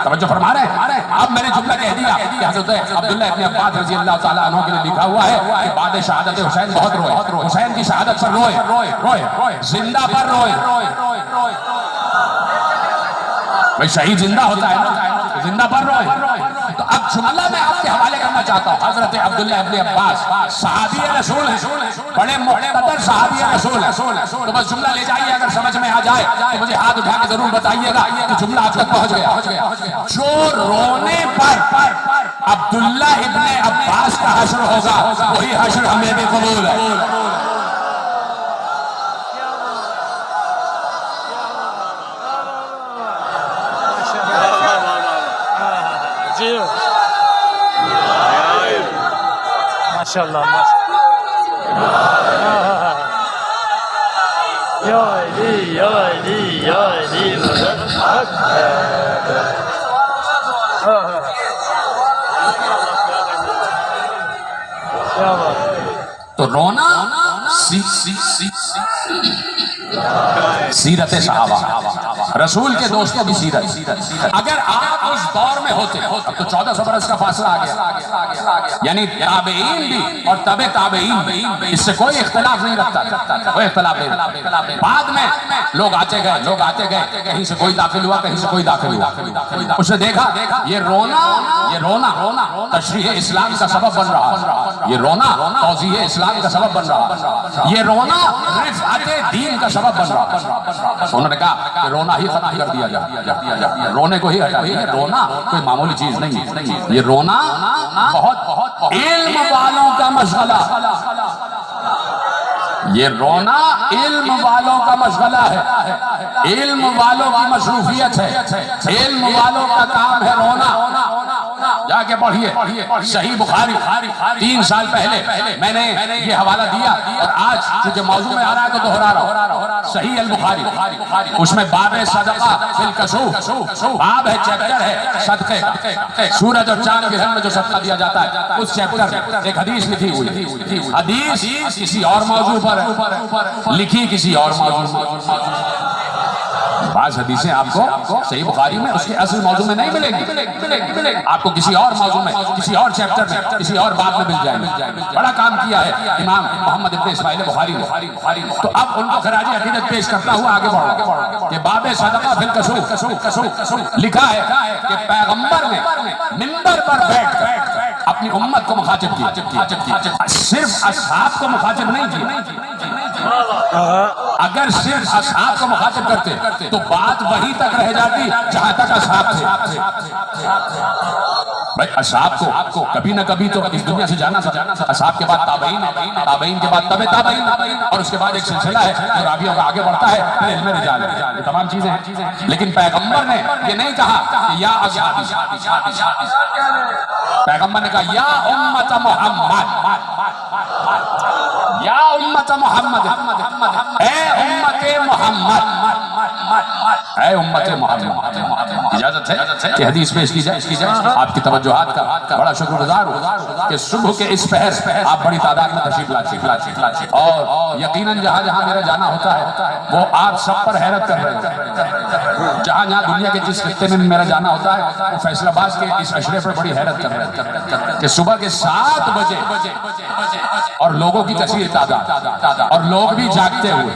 توجہ فرما رہے ہیں. اب میں نے جملہ کہہ دیا کہ حضرت عبداللہ ابن عباس رضی اللہ تعالیٰ عنہ کے لیے لکھا ہوا ہے کہ بعد شہادت حسین بہت روئے. حسین کی شہادت پر روئے، زندہ پر روئے. بھئی شہید زندہ ہوتا ہے، زندہ پر روئے. تو اب جملہ میں آپ کے حوالے کرنا چاہتا ہوں. حضرت عبداللہ ابن عباس صحابی رسول ہیں، بڑے مقتدر صحابی رسول ہیں. تو بس جملہ لے جائیے، اگر سمجھ میں آ جائے تو مجھے ہاتھ اٹھا کے ضرور بتائیے گا کہ جملہ آپ تک پہنچ گیا. جو رونے پر عبداللہ ابن عباس کا حشر ہوگا وہی حشر ہمیں بھی قبول ہے. ماشاءاللہ. یا علی یا علی یا علی. تو رونا سیرت صحابہ، رسول کے دوستوں کی سیرت. اگر آپ اس دور میں ہوتے، اب تو 1400 برس کا فاصلہ آ گیا، یعنی تابعین بھی اور تبع تابعین بھی اس سے کوئی اختلاف نہیں رکھتا، کوئی اختلاف نہیں. بعد میں لوگ آتے گئے، کہیں سے کوئی داخل ہوا، کہیں سے کوئی داخل ہوا. اس نے دیکھا یہ رونا تشریح اسلام کا سبب بن رہا، یہ رونا توضیح اسلام کا سبب بن رہا، یہ رونا رفعت دین کا سبب بن رہا. انہوں نے کہا کہ رونا ہی ختم کر دیا جائے، رونے کو ہی ہٹائیے. رونا کوئی معمولی چیز نہیں ہے، یہ رونا بہت علم والوں کا مشغلہ، یہ رونا علم والوں کا مشغلہ ہے، علم والوں کی مصروفیت ہے، علم والوں کا کام ہے رونا. جا کے پڑھیے صحیح بخاری، 3 سال پہلے میں نے یہ حوالہ دیا اور آج چونکہ موضوع میں آ رہا ہے تو دہرا رہا ہوں. صحیح البخاری، اس میں باب صدقہ فی الکسوف، باب ہے، چیپٹر ہے صدقے کا. سورج اور چاند گرہن میں جو صدقہ دیا جاتا ہے اس چیپٹر میں ایک حدیث لکھی ہوئی، حدیث کسی اور موضوع پر ہے، لکھی کسی اور موضوع پر. بعض حدیثیں آپ کو صحیح بخاری میں اس کے اصل موضوع میں نہیں ملیں گی، آپ کو کسی اور موضوع میں، کسی اور چیپٹر میں، کسی اور باب میں مل جائیں گے. بڑا کام کیا ہے امام محمد ابن اسماعیل بخاری نے. تو اب ان کو خراج عقیدت پیش کرتا ہوا آگے بڑھا کہ باب صدقہ فی الکسوف لکھا ہے کہ پیغمبر نے منبر پر بیٹھ کر اپنی امت کو مخاطب کیا، صرف اصحاب کو مخاطب نہیں کیا. اگر صرف اصحاب کو مخاطب کرتے تو بات وہی تک رہ جاتی جہاں تک اصحاب تھے. بھائی اصحاب کو کبھی نہ کبھی تو اس دنیا سے جانا تھا. اصحاب کے بعد تابعین، تابعین کے بعد تبع تابعین، اور اس کے بعد ایک سلسلہ ہے جو راویوں کا آگے بڑھتا ہے، پھر علم رجال ہے. یہ تمام چیزیں ہیں. لیکن پیغمبر نے یہ نہیں کہا کہ یا اصحابی، پیغمبر نے کہا یا امت محمد، یا امت محمد، اے امت محمد، اے امت محمد. اجازت ہے کہ حدیث پیش کی جائے؟ آپ کی توجہات کا بڑا شکر گزار ہوں کہ صبح کے اس پہر آپ بڑی تعداد میں تشریف لاتے، اور یقیناً جہاں جہاں میرا جانا ہوتا ہے وہ آپ سب پر حیرت کر رہے ہیں. جہاں جہاں دنیا کے جس خطے میں میرا جانا ہوتا ہے وہ فیصل آباد کے اس اشرے پر بڑی حیرت کر رہے ہیں کہ صبح کے 7 بجے اور لوگوں کی کثیر تعداد، اور لوگ بھی جاگتے ہوئے،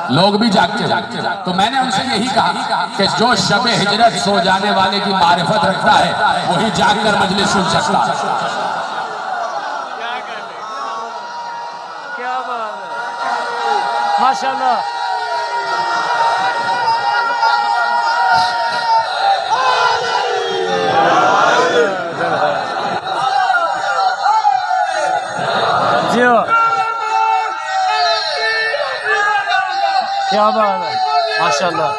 لوگ بھی جاگتے ہوئے. تو میں نے ان سے یہی کہا کہ جو شب ہجرت سو جانے والے کی معرفت رکھتا ہے وہی جاگ کر مجلس سن سکتا ہے. کیا بات ہے، ماشاءاللہ. جی کیا بات ہے، ماشاءاللہ.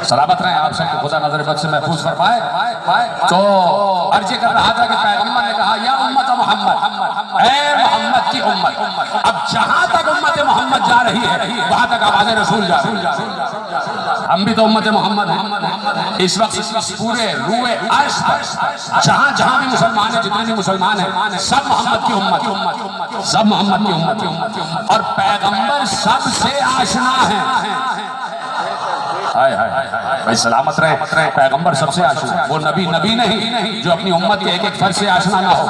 سلامت رہیں آپ سب کو خدا نظر بد سے محفوظ فرمائے. تو عرض کر رہا تھا کہ پیغمبر نے کہا یا امت محمد، اے محمد کی امت. اب جہاں تک امت محمد جا رہی ہے وہاں تک آواز رسول جا رہی ہے. ہم بھی تو امت محمد ہیں. اس وقت پورے روئے عرش پر جہاں جہاں بھی مسلمان ہیں، جتنے بھی مسلمان ہیں، سب محمد کی امت، سب محمد کی امت، اور پیغمبر سب سے آشنا ہے. بھائی سلامت رہے، پیغمبر سب سے آشنا. وہ نبی نہیں جو اپنی امت کے ایک ایک فرد سے آشنا نہ ہو.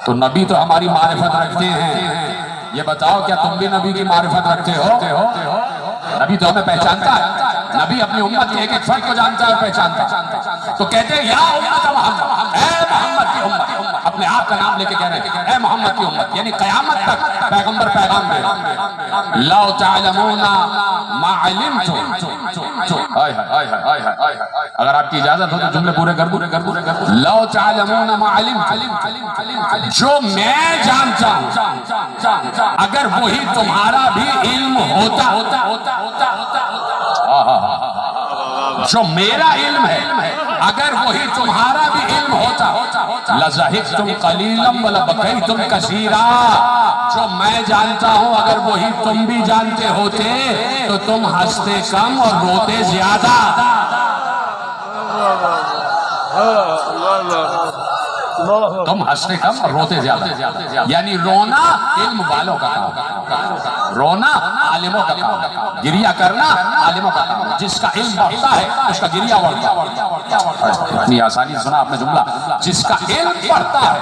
تو نبی تو ہماری معرفت رکھتے ہیں. یہ بتاؤ کیا تم بھی نبی کی معرفت رکھتے ہو؟ نبی تو ہمیں پہچانتا ہے، نبی اپنی امت کے ایک ایک فرد کو جانتا ہے اور پہچانتا. تو کہتے ہیں یا امت محمد، اے محمد کی امت. اپنے آپ کا نام لے کے کہہ رہے ہیں اے محمد کی امت، یعنی قیامت تک پیغمبر پیغام دے. لو تعلمون ما علمتم، اگر آپ کی اجازت ہو تو جملے پورے کر دوں. لو تعلمون ما علمتم، جو میں جانتا ہوں اگر وہی تمہارا بھی علم ہوتا، جو میرا علم ہے اگر وہی تمہارا بھی علم ہوتا لَزَهِقْتُمْ قَلِيلًا وَلَبَكَيْتُمْ كَثِيرًا، جو میں جانتا ہوں اگر وہی تم بھی جانتے ہوتے تو تم ہنستے کم اور روتے زیادہ۔ تم ہنستے کم اور روتے زیادہ، یعنی رونا علم والوں کا کام، رونا عالموں کا کام، گریہ کرنا عالموں کا کام۔ جس کا علم بڑھتا ہے اس کا گریہ بڑھتا ہے۔ اتنی آسانی سنا آپ نے جملہ، جس کا علم بڑھتا ہے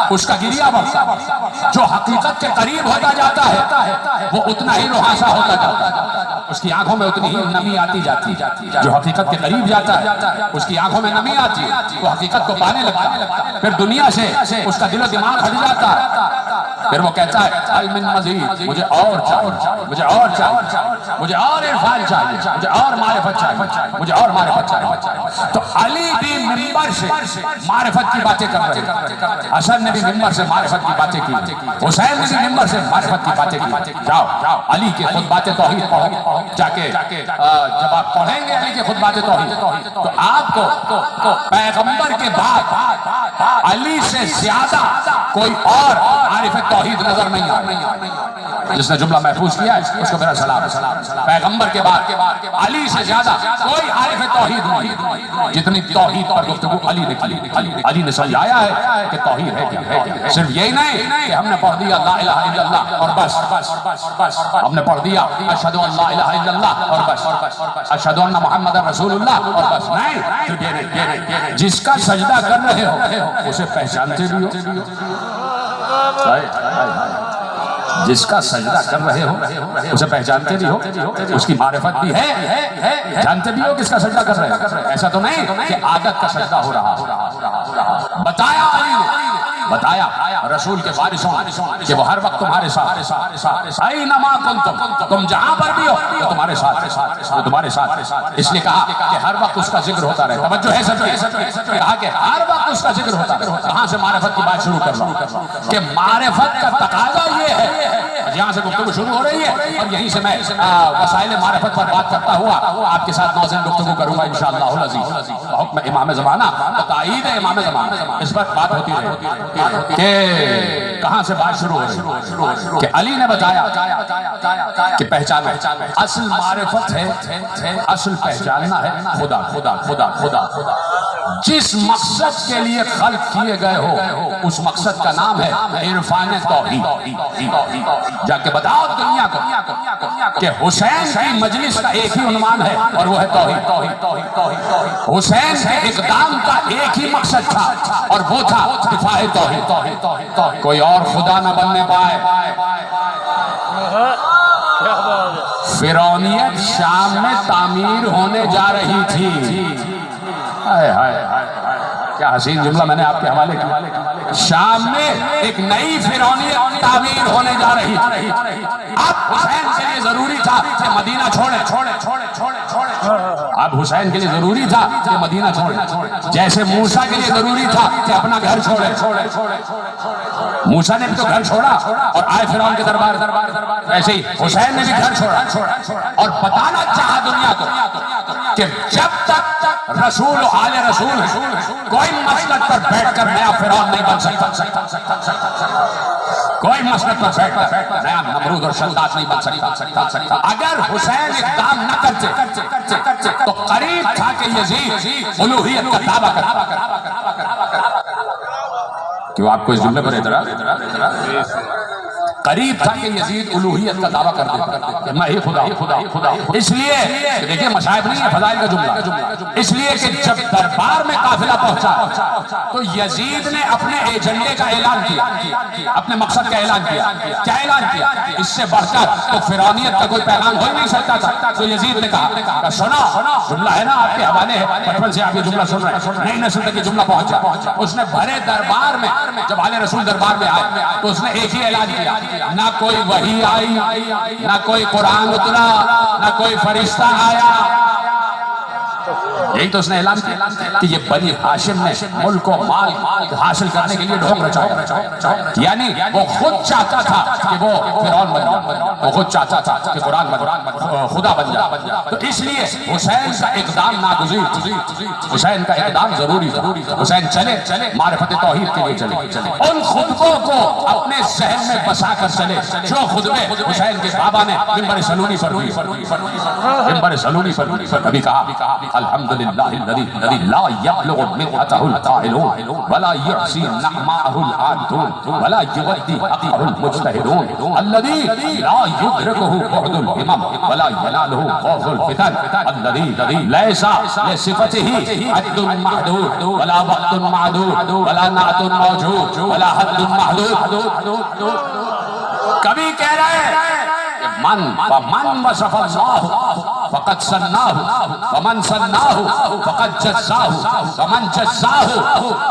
اس کا گریہ بڑھتا ہے۔ جو حقیقت کے قریب ہوتا جاتا ہے وہ اتنا ہی روحانسا ہوتا جاتا ہے، اس کی آنکھوں میں اتنی ہی نمی آتی جاتی ہے۔ جو حقیقت کے قریب جاتا ہے اس کی آنکھوں میں نمی آتی ہے، وہ حقیقت کو پانے لگتا ہے، پھر دنیا سے اس کا دل و دماغ ہٹ جاتا ہے، پھر وہ کہتا ہے حل من مزید، مجھے اور چاہیے، مجھے اور چاہیے، مجھے اور عرفان چاہیے، مجھے اور معرفت چاہیے، مجھے اور معرفت چاہیے۔ تو علی بھی منبر سے معرفت کی باتیں کر رہے ہیں، حسن نے بھی منبر سے معرفت کی باتیں کی، حسین نے بھی منبر سے معرفت کی باتیں کی۔ جاؤ علی کے خطبات توحید پڑھو، جا کے جب آپ پڑھیں گے علی کے خطبات توحید تو آپ کو پیغمبر کے بعد علی سے زیادہ کوئی اور عارف توحید نظر نہیں آئے۔ جس نے جملہ محفوظ کیا ہے اس کو میرا سلام۔ پیغمبر کے بعد علی سے زیادہ کوئی عارف توحید نہیں، جتنی توحید پر گفتگو علی نے کی۔ علی نے سمجھایا ہے کہ توحید ہے کیا ہے۔ صرف یہی نہیں کہ ہم نے پڑھ دیا لا الہ الا اللہ اور بس، ہم نے پڑھ دیا اشہد ان لا الہ الا اللہ اور بس، اشہد ان محمد رسول اللہ اور بس، نہیں۔ جس کا سجدہ کر رہے ہو اسے پہچانتے بھی ہو، جس کا سجدہ کر رہے ہو اسے پہچانتے بھی ہو، اس کی معرفت بھی ہے، جانتے بھی ہو کس کا سجدہ کر رہے ہو۔ ایسا تو نہیں کہ عادت کا سجدہ ہو رہا۔ بتایا علی نے، بتایا رسول کے وارثوں کہ وہ ہر وقت تمہارے ساتھ، اینما کنتم، تم جہاں پر بھی ہو وہ تمہارے ساتھ، وہ تمہارے ساتھ۔ اس لیے کہا کہ ہر وقت اس کا ذکر ہوتا رہے۔ توجہ ہے سب کی، کہا کہ ہر وقت اس کا ذکر ہوتا رہے۔ کہاں سے معرفت کی بات شروع کر رہا ہوں کہ معرفت کا تقاضا یہ ہے، یہاں سے گفتگو شروع ہو رہی ہے اور یہیں سے میں وسائل معرفت پر بات کرتا ہوا آپ کے ساتھ نوزن گفتگو کروں گا انشاءاللہ العزیز۔ حکم امام زمانہ، تائید امام زمانہ، اس پر بات ہوتی رہے کہ کہاں سے بات شروع ہو رہی کہ علی نے بتایا کہ پہچانا اصل معرفت ہے، اصل پہچاننا ہے خدا خدا خدا خدا خدا۔ جس مقصد کے لیے خلق کیے گئے ہو اس مقصد کا نام ہے عرفان توحید۔ جا کے بتاؤ دنیا کو کہ حسین کی مجلس کا ایک ہی عنوان ہے اور وہ ہے توحید۔ حسین کے اقدام کا ایک ہی مقصد تھا اور وہ تھا دفاع توحید۔ کوئی اور خدا نہ بننے پائے۔ فرعونیت شام میں تعمیر ہونے جا رہی تھی۔ کیا حسین جملہ میں نے آپ کے حوالے کیا۔ شام میں ایک نئی فرعونیت تعمیر ہونے جا رہی تھی۔ اب حسین کے لیے ضروری تھا کہ مدینہ چھوڑے، اب حسین کے لیے ضروری تھا کہ مدینہ چھوڑے، جیسے موسیٰ کے لیے ضروری تھا کہ اپنا گھر چھوڑے۔ موسیٰ نے بھی تو گھر چھوڑا اور آئے فرعون کے دربار، ایسے ہی حسین نے بھی گھر چھوڑا اور بتانا چاہا دنیا کو کہ جب تک رسول و آل رسول کوئی مسلک پر بیٹھ کر نیا فرعون نہیں بن سکتا، کوئی مسلک پر بیٹھ کر نیا نمرود اور شداد نہیں بن سکتا۔ اگر حسین اقدام نہ کرتے تو قریب تھا کہ یزید الوہیت کا دعویٰ کرتا۔ کیوں آپ کو اس جملے پر اعتراض؟ قریب تھا کہ یزید الوہیت کا دعویٰ کر دیتا کہ میں ہی خدا ہوں۔ اس لیے دیکھیں مشاہد نہیں ہے، فضائل کا جملہ، اس لیے کہ جب دربار میں قافلہ پہنچا تو یزید نے اپنے ایجنڈے کا اعلان کیا، اپنے مقصد کا اعلان کیا۔ کیا اعلان کیا؟ اس سے بڑھ کر تو فرعونیت کا کوئی پیغام ہو ہی نہیں سکتا تھا۔ تو یزید نے کہا سنو، جملہ ہے نا آپ کے حوالے ہے، بچپن سے آپ یہ جملہ سن رہے ہیں، نئی نسل تک یہ جملہ پہنچا۔ اس نے بھرے دربار میں جب آل رسول دربار میں آئے تو اس نے ایک ہی اعلان کیا، نہ کوئی وحی آئی، نہ کوئی قرآن اترا، نہ کوئی فرشتہ آیا، یہی تو اس نے اعلان کیا کہ یہ بنی ہاشم نے ملک و مال حاصل کرنے کے لیے ڈھونگ رچایا، یعنی وہ خود چاہتا تھا کہ وہ فرعون بن جائے، وہ خود چاہتا تھا کہ قرآن خدا بن جائے، تو اس لیے حسین کا اقدام ناگزیر، حسین کا اقدام ضروری تھا۔ حسین چلے معرفت توحید کے لیے چلے، ان خطبوں کو اپنے ذہن میں بسا کر چلے جو خطبے حسین کے بابا نے منبر سلونی پر ہوئی، منبر سلونی پر کبھی کہا الحمدللہ الذی لا یبلغ مدحہ القائلون ولا یحصی نعماءہ العادون ولا یودی حقہ المجتہدون الذی لا یدرکہ بعد الہمم ولا ینالہ خوف الفتن الذی لیس لصفتہ حد معدود ولا وقت معدود ولا نعت موجود ولا حد محدود۔ کبھی کہہ رہے ہیں من وصف اللہ فقد سناہ ومن سناہ فقد جزاہ ومن جزاہ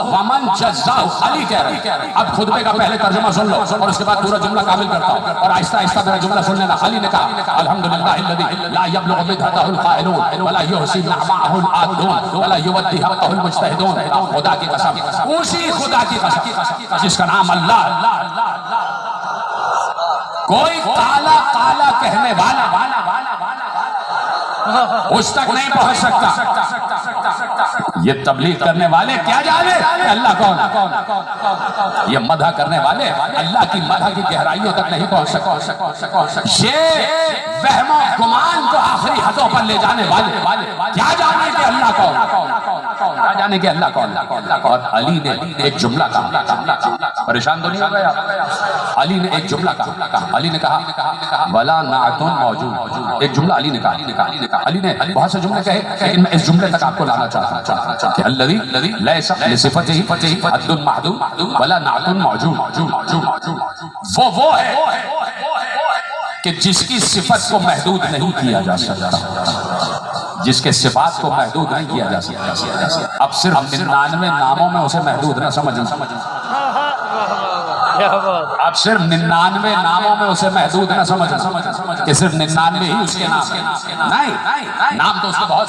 ومن جزاہ۔ علی کہہ رہے ہیں، اب خطبے کا پہلے ترجمہ سن لو اور اس کے بعد پورا جملہ کامل کرتا ہوں اور آہستہ آہستہ میرا جملہ سن لینا۔ علی نے کہا الحمدللہ الذی لا یبلغ مدحہ القائلون ولا یحصی نعماءہ العادون ولا یودی حقہ المجتہدون۔ خدا کی قسم، اسی خدا کی قسم جس کا نام اللہ، کوئی کالا کالا کہنے والا اس تک نہیں پہنچ سکتا۔ یہ تبلیغ کرنے والے کیا جانے کہ اللہ کون، یہ مدح کرنے والے اللہ کی مدح کی گہرائیوں تک نہیں پہنچ سکتے۔ یہ وہم و گمان کو آخری حدوں پر لے جانے والے کیا جانے کہ اللہ کون، کیا جانے کہ اللہ کون۔ اور علی نے ایک جملہ کہا، پریشان تو نہیں ہو گیا؟ علی نے ایک جملہ کہا، علی نے کہا ولا نعت موجود۔ ایک جملہ علی نے کہا، علی نے بہت سے جملے کہے لیکن میں اس جملے تک آپ کو لانا چاہتا کہ الذی لیس لصفتہ حد محدود ولا نعت موجود۔ وہ ہے کہ جس کی صفت کو محدود نہیں کیا جا سکتا، جس کے صفات کو محدود نہیں کیا جا سکتا۔ اب صرف 99 ناموں میں اسے محدود نہ سمجھیں، اب صرف 99 ناموں میں اسے محدود نہ سمجھیں کہ صرف 99 ہی اس کے نام ہیں، نہیں، نام تو اس کے بہت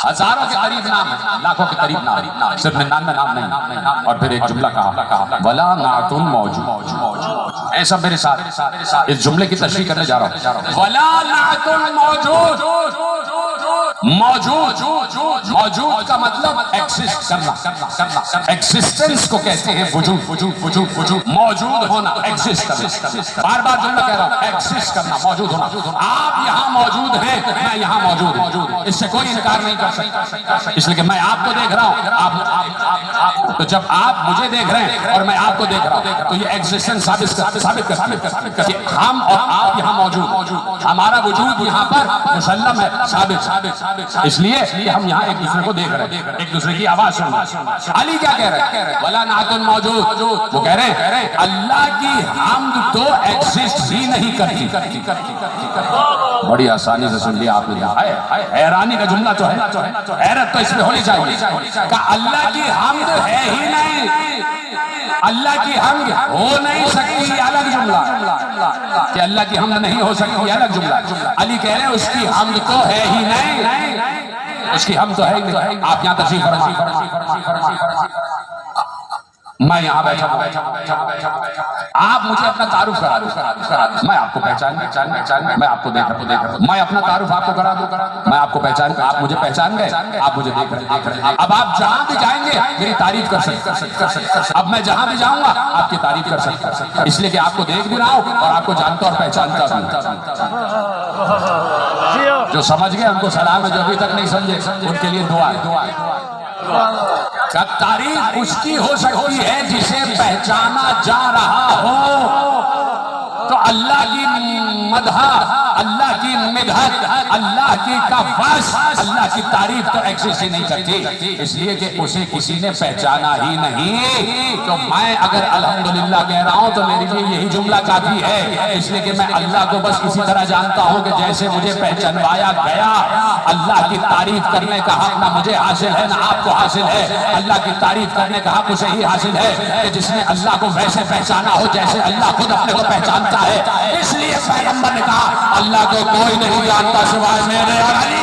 ہزاروں کے قریب نام ہیں، لاکھوں کے قریب نام، صرف 99 نام نہیں۔ اور پھر ایک جملہ کہا ولا نعت موجود۔ اے سب میرے ساتھ اس جملے کی تشریح کرنے جا رہا ہوں۔ ولا نعت موجود کا مطلب ایکسسٹ کرنا، ایکسسٹنس کو کہتے ہیں وجود، موجود ہونا، ایکسسٹ کرنا۔ بار بار جملہ کہہ رہا ہوں، ایکسسٹ کرنا، موجود ہونا۔ آپ یہاں موجود ہیں، میں یہاں موجود ہوں، اس سے کوئی انکار نہیں کر سکتا، اس لیے کہ میں آپ کو دیکھ رہا ہوں، تو جب آپ مجھے دیکھ رہے ہیں اور میں آپ کو دیکھ رہا ہوں تو یہ ایکسسٹنس ثابت کر کہ ہم اور آپ یہاں موجود، ہمارا وجود یہاں پر مسلم ہے، ثابت، اس لیے ہم یہاں ایک دوسرے کو دیکھ رہے ہیں، ایک دوسرے کی آواز سن رہے ہیں۔ علی کیا کہہ رہے ہیں؟ ولا نعت موجود، وہ کہہ رہے ہیں اللہ کی حمد تو ایگزسٹ ہی نہیں کرتی۔ بڑی آسانی سے سن لیا آپ نے، حیرانی کا جملہ تو ہے، حیرت تو اس میں ہونی چاہیے کہ اللہ کی حمد ہے ہی نہیں، اللہ کی حمد ہو نہیں سکتی، یہ الگ جملہ، کہ اللہ کی حمد نہیں ہو سکتی، یہ الگ جملہ۔ علی کہہ رہے ہیں اس کی حمد تو ہے ہی نہیں، اس کی حمد تو ہے ہی نہیں۔ آپ یہاں تشریف فرمائیں، میں یہاں بیٹھا ہوں، آپ مجھے اپنا تعارف کرا دو، میں آپ کو پہچان، میں آپ کو دیکھ رہا ہوں، میں اپنا تعارف آپ کو کرا دوں، میں آپ کو پہچان، آپ مجھے پہچان گئے، آپ مجھے دیکھ رہے ہیں۔ اب آپ جہاں بھی جائیں گے میری تعریف کر سکتے، اب میں جہاں بھی جاؤں گا آپ کی تعریف کر سکتا، اس لیے کہ آپ کو دیکھ بھی رہا ہوں اور آپ کو جانتا اور پہچانتا بھی۔ جو سمجھ گئے ان کو سلام ہے، جو ابھی تک نہیں سمجھے ان کے لیے دعا ہے۔ تعریف اس کی ہو سکتی ہے جسے پہچانا جا رہا ہو، تو اللہ کی مدح، اللہ کی مدحت، اللہ کی کفاس، اللہ کی تعریف تو ایکسس ہی نہیں کرتی، اس لیے کہ اسے کسی نے پہچانا ہی نہیں۔ تو میں اگر الحمدللہ کہہ رہا ہوں تو میرے لیے یہی جملہ کافی ہے، اس لیے کہ میں اللہ کو بس اسی طرح جانتا ہوں کہ جیسے مجھے پہچانوایا گیا۔ اللہ کی تعریف کرنے کا حق نہ مجھے حاصل ہے نہ آپ کو حاصل ہے، اللہ کی تعریف کرنے کا حق اسے ہی حاصل ہے کہ جس نے اللہ کو ویسے پہچانا ہو جیسے اللہ خود اپنے کو پہچانتا ہے۔ اس لیے پیغمبر نے کہا اللہ کو کوئی نہیں جانتا سوائے میرے اور علی۔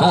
2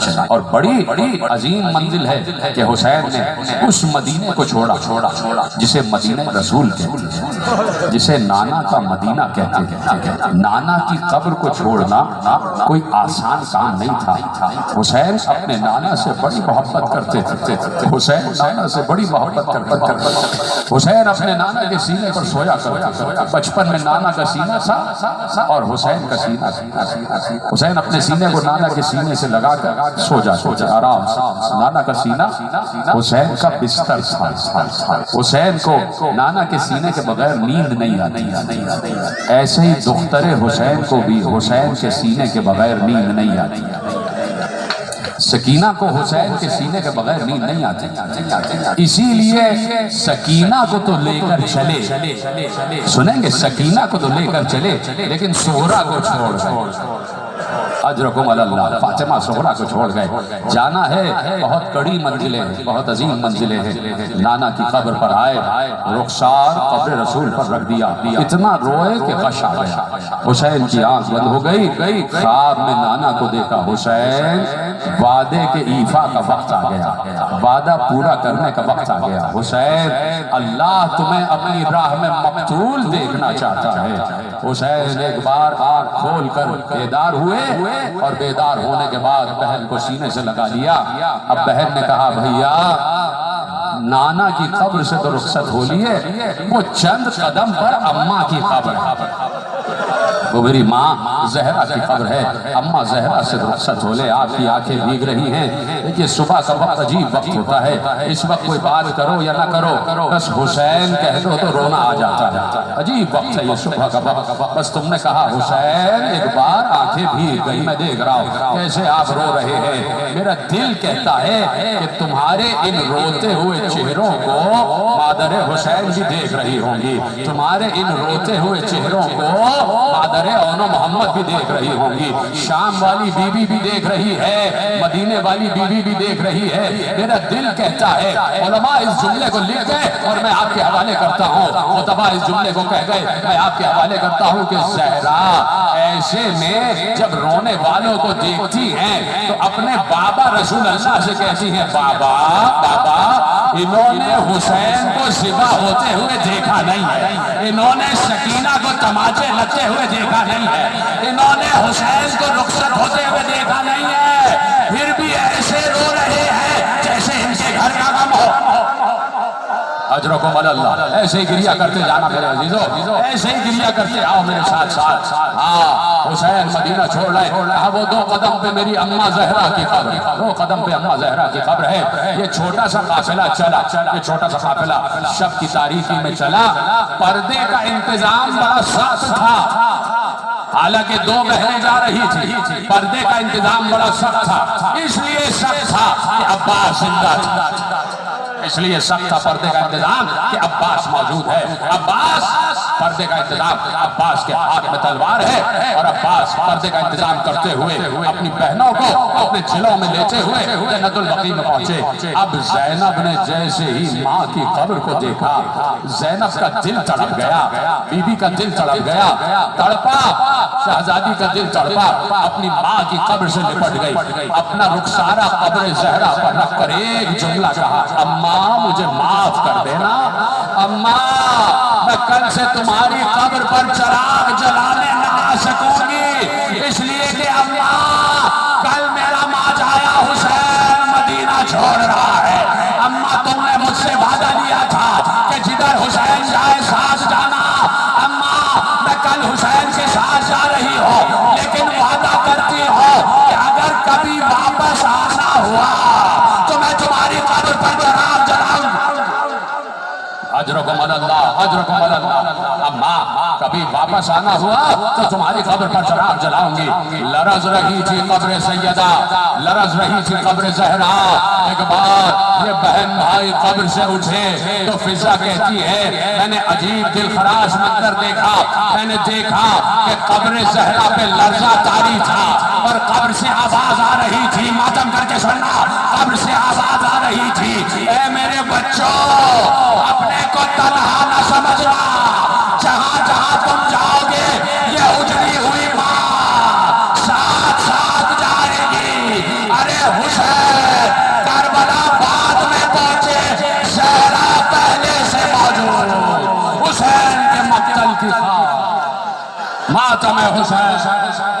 چلے اور بڑی عظیم منزل ہے کہ حسین نے اس مدینے کو چھوڑا جسے مدینہ رسول کہتے ہیں، جسے نانا کا مدینہ کہتے ہیں۔ نانا کی قبر کو چھوڑنا کوئی آسان کام نہیں تھا۔ حسین اپنے نانا سے بڑی محبت کرتے تھے، حسین نانا سے بڑی محبت کرتے تھے۔ حسین اپنے نانا کے سینے پر سویا کرتے تھے، بچپن میں نانا کا سینہ تھا اور حسین کا سینہ تھا۔ حسین اپنے سینے کو نانا کے سینے سے لگا کر سو جاتے آرام سے۔ نانا کا سینہ حسین کا بستر تھا۔ حسین کو نانا کے سینے کے بغیر نیند نہیں آتی، ایسے ہی دختر حسین کو بھی حسین کے سینے کے بغیر نیند نہیں آتی۔ سکینہ کو حسین کے سینے کے بغیر نیند نہیں آتی، اسی لیے سکینہ کو تو لے کر چلے، سنیں گے سکینہ کو تو لے کر چلے لیکن سہرا کو چھوڑ اجرکم اللہ، فاطمہ سہرا کو چھوڑ گئے۔ جانا ہے بہت کڑی منزلیں ہیں، بہت عظیم منزلیں ہیں۔ نانا کی قبر پر آئے، رخسار قبر رسول پر رکھ دیا، اتنا روئے کہ غش آ گیا۔ حسین کی آنکھ بند ہو گئی، خواب میں نانا کو دیکھا۔ حسین وعدے کے ایفا کا وقت آ گیا، وعدہ پورا کرنے کا وقت آ گیا۔ حسین اللہ تمہیں اپنی راہ میں مقتول دیکھنا چاہتا ہے۔ حسین ایک بار آنکھ کھول کر بیدار ہوئے اور بیدار ہونے کے بعد بہن کو سینے سے لگا لیا۔ اب بہن نے کہا بھیا نانا کی قبر سے تو رخصت ہو لیے، وہ چند قدم پر اماں کی قبر، وہ میری ماں زہرا کی قبر ہے، اماں زہرا سے رخصت ہو لے۔ آپ کی آنکھیں بھیگ رہی ہیں، دیکھیے صبح کا وقت عجیب وقت ہوتا ہے، اس وقت کوئی بات کرو یا نہ کرو بس حسین کہہ دو تو رونا آ جاتا ہے۔ عجیب وقت ہے یہ صبح کا وقت، بس تم نے کہا حسین ایک بار آنکھیں بھیگ گئی، میں دیکھ رہا ہوں کیسے آپ رو رہے ہیں، میرا دل کہتا ہے کہ تمہارے ان روتے ہوئے چہروں کو مادر حسین بھی دیکھ رہی ہوں گی، تمہارے ان روتے ہوئے چہروں کو مادر اون محمد بھی دیکھ رہی ہوں گی، شام والی بی بی بھی دیکھ رہی ہے، مدینے والی بی بی بھی دیکھ رہی ہے۔ میرا دل کہتا ہے، علماء اس جملے کو لکھ گئے اور میں آپ کے حوالے کرتا ہوں، خطبہ اس جملے کو کہہ گئے، میں آپ کے حوالے کرتا ہوں کہ زہرا ایسے میں جب رونے والوں کو دیکھتی ہیں تو اپنے بابا رسول اللہ سے کہتی ہیں بابا انہوں نے حسین کو ذبح ہوتے ہوئے دیکھا نہیں ہے، انہوں نے سکینہ کو تماچے لگتے ہوئے دیکھا نہیں ہے، انہوں نے حسین کو رخصت ہوتے ہوئے دیکھا نہیں ہے، پھر بھی ایسے رو رہے ہیں جیسے ان کے گھر کا غم ہو۔ اجرکم اللہ، ایسے ہی گریہ کرتے جانا میرے عزیزو، ایسے ہی گریہ کرتے آؤ میرے ساتھ۔ ہاں حسین مدینہ چھوڑ رہے، وہ 2 قدم پہ میری اماں زہرا کی قبر، 2 قدم پہ اماں زہرا کی قبر ہے۔ یہ چھوٹا سا قافلہ چلا، یہ چھوٹا سا قافلہ شب کی تاریکی میں چلا، پردے کا انتظام بڑا سخت تھا، حالانکہ 2 بہنیں جا رہی تھی، پردے کا انتظام بڑا سخت تھا، اس لیے سخت تھا کہ عباس زندہ تھا، اس لیے سخت تھا پردے کا انتظام کہ عباس موجود ہے۔ عباس پردے کا انتظام، عباس کے ہاتھ میں تلوار ہے اور عباس پردے کا انتظام کرتے ہوئے اپنی بہنوں کو اپنے جھلوں میں لیتے ہوئے جنت البقیع میں پہنچے۔ اب زینب نے جیسے ہی ماں کی قبر کو دیکھا، زینب کا دل تڑپ گیا، بی بی کا دل تڑپ گیا، تڑپا، شہزادی کا دل تڑپا، اپنی ماں کی قبر سے لپٹ گئی، اپنا رخسارہ قبر زہرا پر رکھ کر ایک جملہ کہا اماں مجھے معاف کر دینا، اماں میں کل سے تمہاری قبر پر چراغ جلانے نہ آ سکوں گی، اس لیے کہ اماں کل میرا ماجایا حسین مدینہ چھوڑ رہا ہے، اماں تم نے مجھ سے وعدہ لیا تھا کہ جدھر حسین جائے ساتھ جانا، اماں میں کل حسین کے ساتھ جا رہی ہوں لیکن وعدہ کرتی ہوں کہ اگر کبھی واپس آنا ہوا تو میں تمہاری قبر پر چراغ جلاؤں۔ اجرکم اللہ، اجرکم اللہ، اماں کبھی واپس آنا ہوا تو تمہاری قبر پر چراغ جلاؤں گی۔ لرز رہی تھی قبر سیدہ، لرز رہی تھی قبر زہرا۔ ایک بار یہ بہن بھائی قبر سے اٹھے تو فضا کہتی ہے میں نے عجیب دل خراش منظر دیکھا، میں نے دیکھا کہ قبر زہرا پہ لرزہ طاری تھا اور قبر سے آواز آ رہی تھی، ماتم کر کے سننا، قبر سے آواز آ رہی تھی اے میرے بچوں اپنے کو تنہا نہ سمجھنا، جہاں جہاں تم جاؤ گے یہ اجڑی ہوئی ماں ساتھ ساتھ جائے گی۔ ارے ماتم حسین